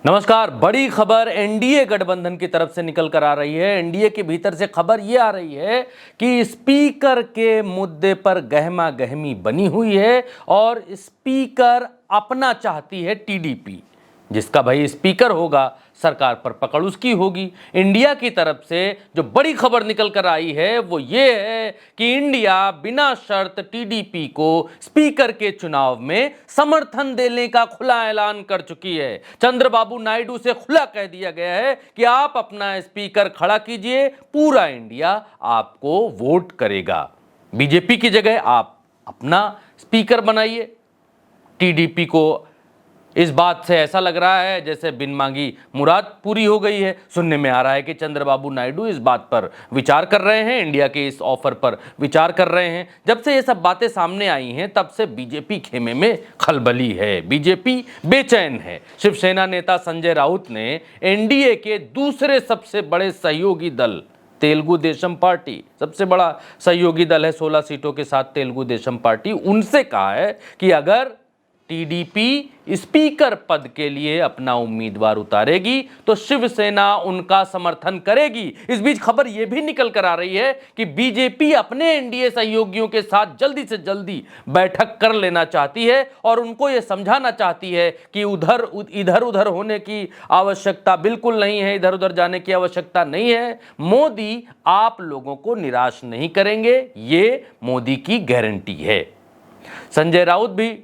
नमस्कार। बड़ी खबर एनडीए गठबंधन की तरफ से निकल कर आ रही है। एनडीए के भीतर से खबर यह आ रही है कि स्पीकर के मुद्दे पर गहमा गहमी बनी हुई है और स्पीकर अपना चाहती है टीडीपी। जिसका भाई स्पीकर होगा सरकार पर पकड़ उसकी होगी। इंडिया की तरफ से जो बड़ी खबर निकल कर आई है वो ये है कि इंडिया बिना शर्त टीडीपी को स्पीकर के चुनाव में समर्थन देने का खुला ऐलान कर चुकी है। चंद्रबाबू नायडू से खुला कह दिया गया है कि आप अपना स्पीकर खड़ा कीजिए, पूरा इंडिया आपको वोट करेगा। बीजेपी की जगह आप अपना स्पीकर बनाइए। टीडीपी को इस बात से ऐसा लग रहा है जैसे बिन मांगी मुराद पूरी हो गई है। सुनने में आ रहा है कि चंद्रबाबू नायडू इस बात पर विचार कर रहे हैं, इंडिया के इस ऑफर पर विचार कर रहे हैं। जब से ये सब बातें सामने आई हैं तब से बीजेपी खेमे में खलबली है, बीजेपी बेचैन है। शिवसेना नेता संजय राउत ने एनडीए के दूसरे सबसे बड़े सहयोगी दल तेलुगु देशम पार्टी, सबसे बड़ा सहयोगी दल है 16 सीटों के साथ तेलुगु देशम पार्टी, उनसे कहा है कि अगर टीडीपी स्पीकर पद के लिए अपना उम्मीदवार उतारेगी तो शिवसेना उनका समर्थन करेगी। इस बीच खबर यह भी निकल कर आ रही है कि बीजेपी अपने एनडीए सहयोगियों के साथ जल्दी से जल्दी बैठक कर लेना चाहती है और उनको यह समझाना चाहती है कि इधर उधर होने की आवश्यकता बिल्कुल नहीं है, इधर उधर जाने की आवश्यकता नहीं है। मोदी आप लोगों को निराश नहीं करेंगे, ये मोदी की गारंटी है। संजय राउत भी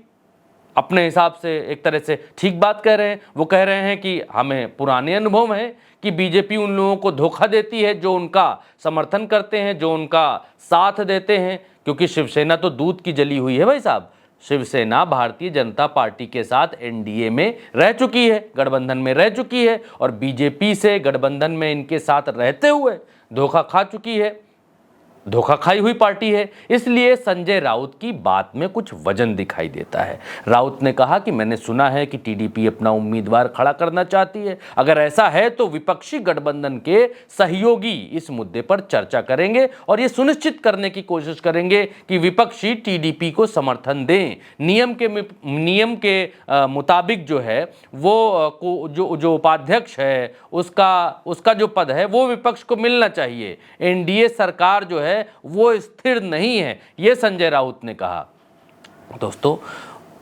अपने हिसाब से एक तरह से ठीक बात कह रहे हैं। वो कह रहे हैं कि हमें पुराने अनुभव है कि बीजेपी उन लोगों को धोखा देती है जो उनका समर्थन करते हैं, जो उनका साथ देते हैं, क्योंकि शिवसेना तो दूध की जली हुई है भाई साहब। शिवसेना भारतीय जनता पार्टी के साथ एनडीए में रह चुकी है, गठबंधन में रह चुकी है और बीजेपी से गठबंधन में इनके साथ रहते हुए धोखा खा चुकी है, धोखा खाई हुई पार्टी है। इसलिए संजय राउत की बात में कुछ वजन दिखाई देता है। राउत ने कहा कि मैंने सुना है कि टीडीपी अपना उम्मीदवार खड़ा करना चाहती है। अगर ऐसा है तो विपक्षी गठबंधन के सहयोगी इस मुद्दे पर चर्चा करेंगे और ये सुनिश्चित करने की कोशिश करेंगे कि विपक्षी टीडीपी को समर्थन दें। नियम के मुताबिक जो है वो जो उपाध्यक्ष है उसका जो पद है वो विपक्ष को मिलना चाहिए। एनडीए सरकार जो है वो स्थिर नहीं है, यह संजय राउत ने कहा। दोस्तों,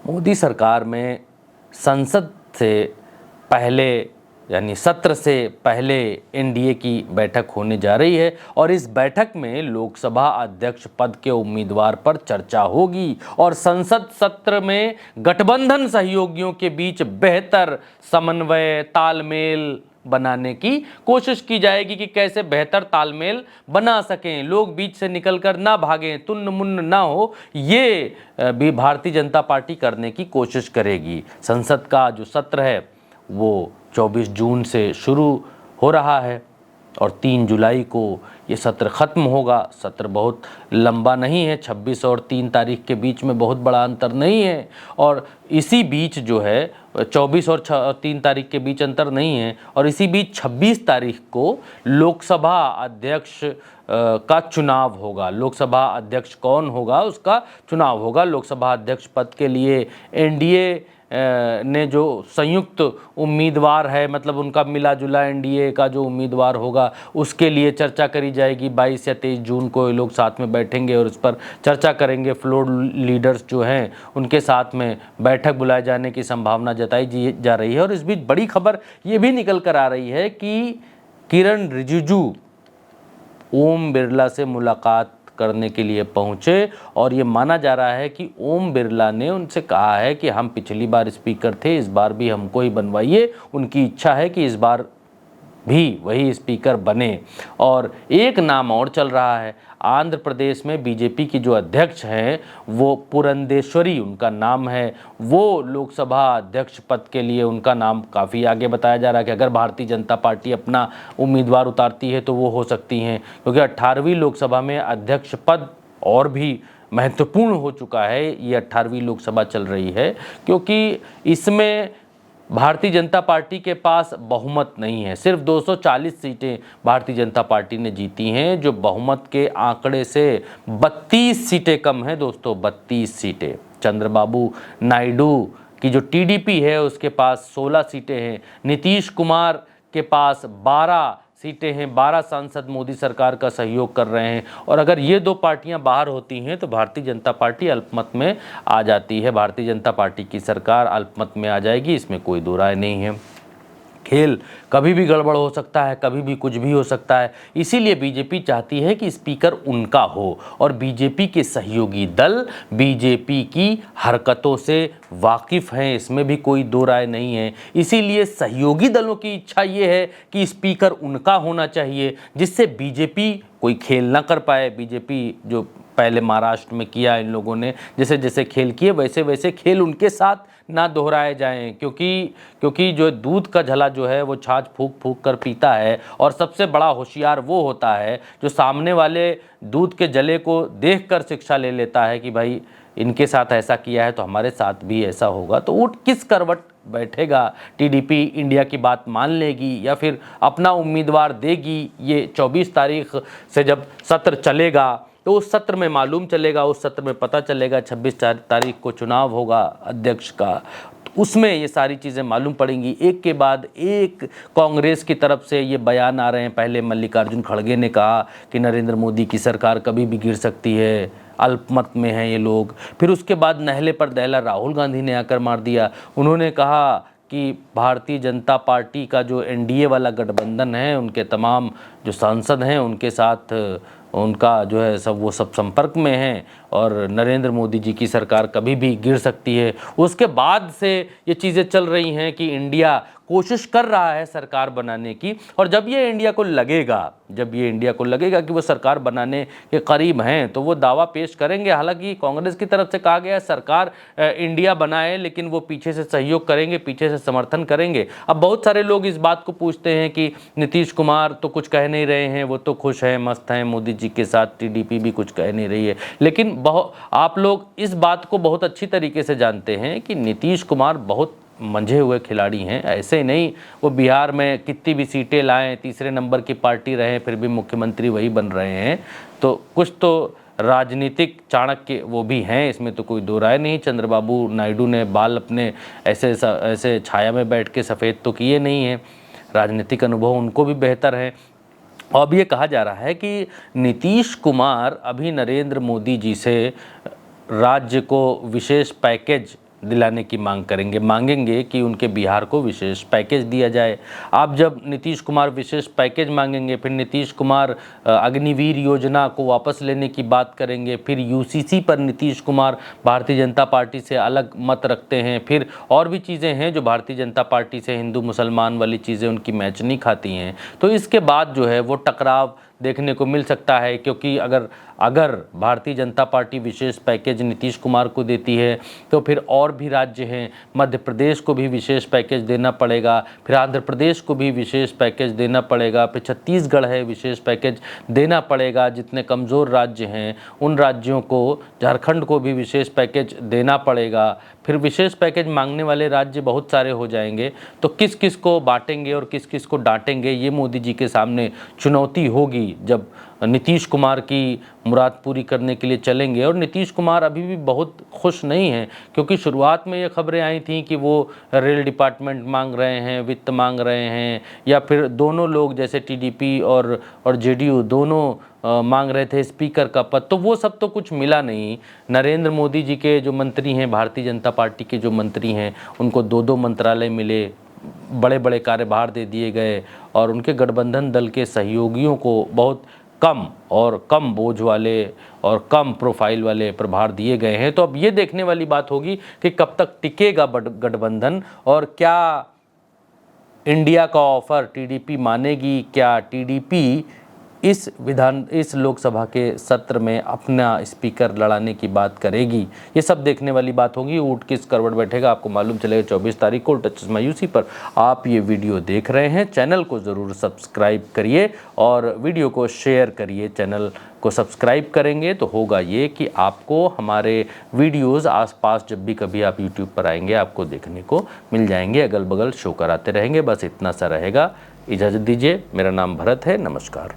मोदी सरकार में संसद से पहले यानी सत्र से पहले एनडीए की बैठक होने जा रही है और इस बैठक में लोकसभा अध्यक्ष पद के उम्मीदवार पर चर्चा होगी और संसद सत्र में गठबंधन सहयोगियों के बीच बेहतर समन्वय तालमेल बनाने की कोशिश की जाएगी कि कैसे बेहतर तालमेल बना सकें, लोग बीच से निकलकर ना भागें, तुन्न मुन्न ना हो, ये भी भारतीय जनता पार्टी करने की कोशिश करेगी। संसद का जो सत्र है वो 24 जून से शुरू हो रहा है और 3 जुलाई को ये सत्र ख़त्म होगा। सत्र बहुत लंबा नहीं है, 26 और 3 तारीख के बीच में बहुत बड़ा अंतर नहीं है और इसी बीच जो है 24 और 3 तारीख के बीच अंतर नहीं है और इसी बीच 26 तारीख को लोकसभा अध्यक्ष का चुनाव होगा। लोकसभा अध्यक्ष कौन होगा उसका चुनाव होगा। लोकसभा अध्यक्ष पद के लिए एनडीए ने जो संयुक्त उम्मीदवार है, मतलब उनका मिला जुला एनडीए का जो उम्मीदवार होगा उसके लिए चर्चा करी जाएगी। 22 या 23 जून को ये लोग साथ में बैठेंगे और इस पर चर्चा करेंगे। फ्लोर लीडर्स जो हैं उनके साथ में बैठक बुलाए जाने की संभावना जताई जा रही है। और इस बीच बड़ी खबर ये भी निकल कर आ रही है कि किरण रिजिजू ओम बिरला से मुलाकात करने के लिए पहुंचे और ये माना जा रहा है कि ओम बिरला ने उनसे कहा है कि हम पिछली बार स्पीकर थे, इस बार भी हमको ही बनवाइए। उनकी इच्छा है कि इस बार भी वही स्पीकर बने। और एक नाम और चल रहा है, आंध्र प्रदेश में बीजेपी की जो अध्यक्ष हैं वो पुरंदेश्वरी उनका नाम है, वो लोकसभा अध्यक्ष पद के लिए उनका नाम काफ़ी आगे बताया जा रहा है कि अगर भारतीय जनता पार्टी अपना उम्मीदवार उतारती है तो वो हो सकती हैं, क्योंकि 18वीं लोकसभा में अध्यक्ष पद और भी महत्वपूर्ण हो चुका है। ये 18वीं लोकसभा चल रही है क्योंकि इसमें भारतीय जनता पार्टी के पास बहुमत नहीं है। सिर्फ 240 सीटें भारतीय जनता पार्टी ने जीती हैं, जो बहुमत के आंकड़े से 32 सीटें कम हैं दोस्तों, 32 सीटें। चंद्रबाबू नायडू कि जो टीडीपी है उसके पास 16 सीटें हैं, नीतीश कुमार के पास 12 सीटें हैं, 12 सांसद मोदी सरकार का सहयोग कर रहे हैं। और अगर ये दो पार्टियां बाहर होती हैं तो भारतीय जनता पार्टी अल्पमत में आ जाती है, भारतीय जनता पार्टी की सरकार अल्पमत में आ जाएगी, इसमें कोई दो राय नहीं है। खेल कभी भी गड़बड़ हो सकता है, कभी भी कुछ भी हो सकता है, इसीलिए बीजेपी चाहती है कि स्पीकर उनका हो और बीजेपी के सहयोगी दल बीजेपी की हरकतों से वाकिफ़ हैं, इसमें भी कोई दो राय नहीं है। इसीलिए सहयोगी दलों की इच्छा ये है कि स्पीकर उनका होना चाहिए, जिससे बीजेपी कोई खेल ना कर पाए। बीजेपी जो पहले महाराष्ट्र में किया इन लोगों ने, जैसे जैसे खेल किए वैसे वैसे खेल उनके साथ ना दोहराए जाएं, क्योंकि जो दूध का झला जो है वो छाछ फूंक फूंक कर पीता है, और सबसे बड़ा होशियार वो होता है जो सामने वाले दूध के जले को देखकर शिक्षा ले लेता है कि भाई इनके साथ ऐसा किया है तो हमारे साथ भी ऐसा होगा। तो ऊँट किस करवट बैठेगा, टीडीपी इंडिया की बात मान लेगी या फिर अपना उम्मीदवार देगी, ये 24 तारीख से जब सत्र चलेगा तो उस सत्र में मालूम चलेगा, उस सत्र में पता चलेगा। 26 तारीख को चुनाव होगा अध्यक्ष का, उसमें ये सारी चीज़ें मालूम पड़ेंगी। एक के बाद एक कांग्रेस की तरफ से ये बयान आ रहे हैं। पहले मल्लिकार्जुन खड़गे ने कहा कि नरेंद्र मोदी की सरकार कभी भी गिर सकती है, अल्पमत में हैं ये लोग। फिर उसके बाद नहले पर दहला राहुल गांधी ने आकर मार दिया। उन्होंने कहा कि भारतीय जनता पार्टी का जो एनडीए वाला गठबंधन है, उनके तमाम जो सांसद हैं उनके साथ उनका जो है वो सब संपर्क में हैं और नरेंद्र मोदी जी की सरकार कभी भी गिर सकती है। उसके बाद से ये चीज़ें चल रही हैं कि इंडिया कोशिश कर रहा है सरकार बनाने की, और जब ये इंडिया को लगेगा कि वो सरकार बनाने के करीब हैं तो वो दावा पेश करेंगे। हालांकि कांग्रेस की तरफ से कहा गया है सरकार इंडिया बनाए, लेकिन वो पीछे से सहयोग करेंगे, पीछे से समर्थन करेंगे। अब बहुत सारे लोग इस बात को पूछते हैं कि नीतीश कुमार तो कुछ कह नहीं रहे हैं, वो तो खुश हैं, मस्त हैं मोदी जी के साथ, टीडीपी भी कुछ कह नहीं रही है। लेकिन आप लोग इस बात को बहुत अच्छी तरीके से जानते हैं कि नीतीश कुमार बहुत मंझे हुए खिलाड़ी हैं। ऐसे नहीं वो बिहार में कितनी भी सीटें लाएं, तीसरे नंबर की पार्टी रहें, फिर भी मुख्यमंत्री वही बन रहे हैं। तो कुछ तो राजनीतिक चाणक्य वो भी हैं, इसमें तो कोई दो राय नहीं। चंद्रबाबू नायडू ने बाल अपने ऐसे छाया में बैठ के सफ़ेद तो किए नहीं हैं, राजनीतिक अनुभव उनको भी बेहतर है। अब ये कहा जा रहा है कि नीतीश कुमार अभी नरेंद्र मोदी जी से राज्य को विशेष पैकेज दिलाने की मांगेंगे कि उनके बिहार को विशेष पैकेज दिया जाए। आप जब नीतीश कुमार विशेष पैकेज मांगेंगे, फिर नीतीश कुमार अग्निवीर योजना को वापस लेने की बात करेंगे, फिर यूसीसी पर नीतीश कुमार भारतीय जनता पार्टी से अलग मत रखते हैं, फिर और भी चीज़ें हैं जो भारतीय जनता पार्टी से हिंदू मुसलमान वाली चीज़ें उनकी मैच नहीं खाती हैं। तो इसके बाद जो है वो टकराव देखने को मिल सकता है, क्योंकि अगर भारतीय जनता पार्टी विशेष पैकेज नीतीश कुमार को देती है तो फिर और भी राज्य हैं, मध्य प्रदेश को भी विशेष पैकेज देना पड़ेगा, फिर आंध्र प्रदेश को भी विशेष पैकेज देना पड़ेगा, फिर छत्तीसगढ़ है विशेष पैकेज देना पड़ेगा। जितने कमज़ोर राज्य हैं उन राज्यों को, झारखंड को भी विशेष पैकेज देना पड़ेगा। फिर विशेष पैकेज मांगने वाले राज्य बहुत सारे हो जाएंगे, तो किस किस को बांटेंगे और किस किस को डांटेंगे, ये मोदी जी के सामने चुनौती होगी जब नीतीश कुमार की मुराद पूरी करने के लिए चलेंगे। और नीतीश कुमार अभी भी बहुत खुश नहीं हैं, क्योंकि शुरुआत में ये खबरें आई थी कि वो रेल डिपार्टमेंट मांग रहे हैं, वित्त मांग रहे हैं, या फिर दोनों लोग जैसे टीडीपी और जेडीयू दोनों मांग रहे थे स्पीकर का पद। तो वो सब तो कुछ मिला नहीं। नरेंद्र मोदी जी के जो मंत्री हैं, भारतीय जनता पार्टी के जो मंत्री हैं, उनको 2-2 मंत्रालय मिले, बड़े बड़े कार्यभार दे दिए गए, और उनके गठबंधन दल के सहयोगियों को बहुत कम बोझ वाले और कम प्रोफाइल वाले प्रभार दिए गए हैं। तो अब ये देखने वाली बात होगी कि कब तक टिकेगा गठबंधन, और क्या इंडिया का ऑफर टीडीपी मानेगी, क्या टीडीपी इस लोकसभा के सत्र में अपना स्पीकर लड़ाने की बात करेगी। ये सब देखने वाली बात होगी। ऊँट किस करवट बैठेगा आपको मालूम चलेगा 24 तारीख को टच चश्मा यूसी पर। आप ये वीडियो देख रहे हैं, चैनल को ज़रूर सब्सक्राइब करिए और वीडियो को शेयर करिए। चैनल को सब्सक्राइब करेंगे तो होगा ये कि आपको हमारे वीडियोस आसपास जब भी कभी आप यूट्यूब पर आएंगे आपको देखने को मिल जाएंगे, अगल बगल शो कराते रहेंगे। बस इतना सा रहेगा, इजाज़त दीजिए। मेरा नाम भरत है, नमस्कार।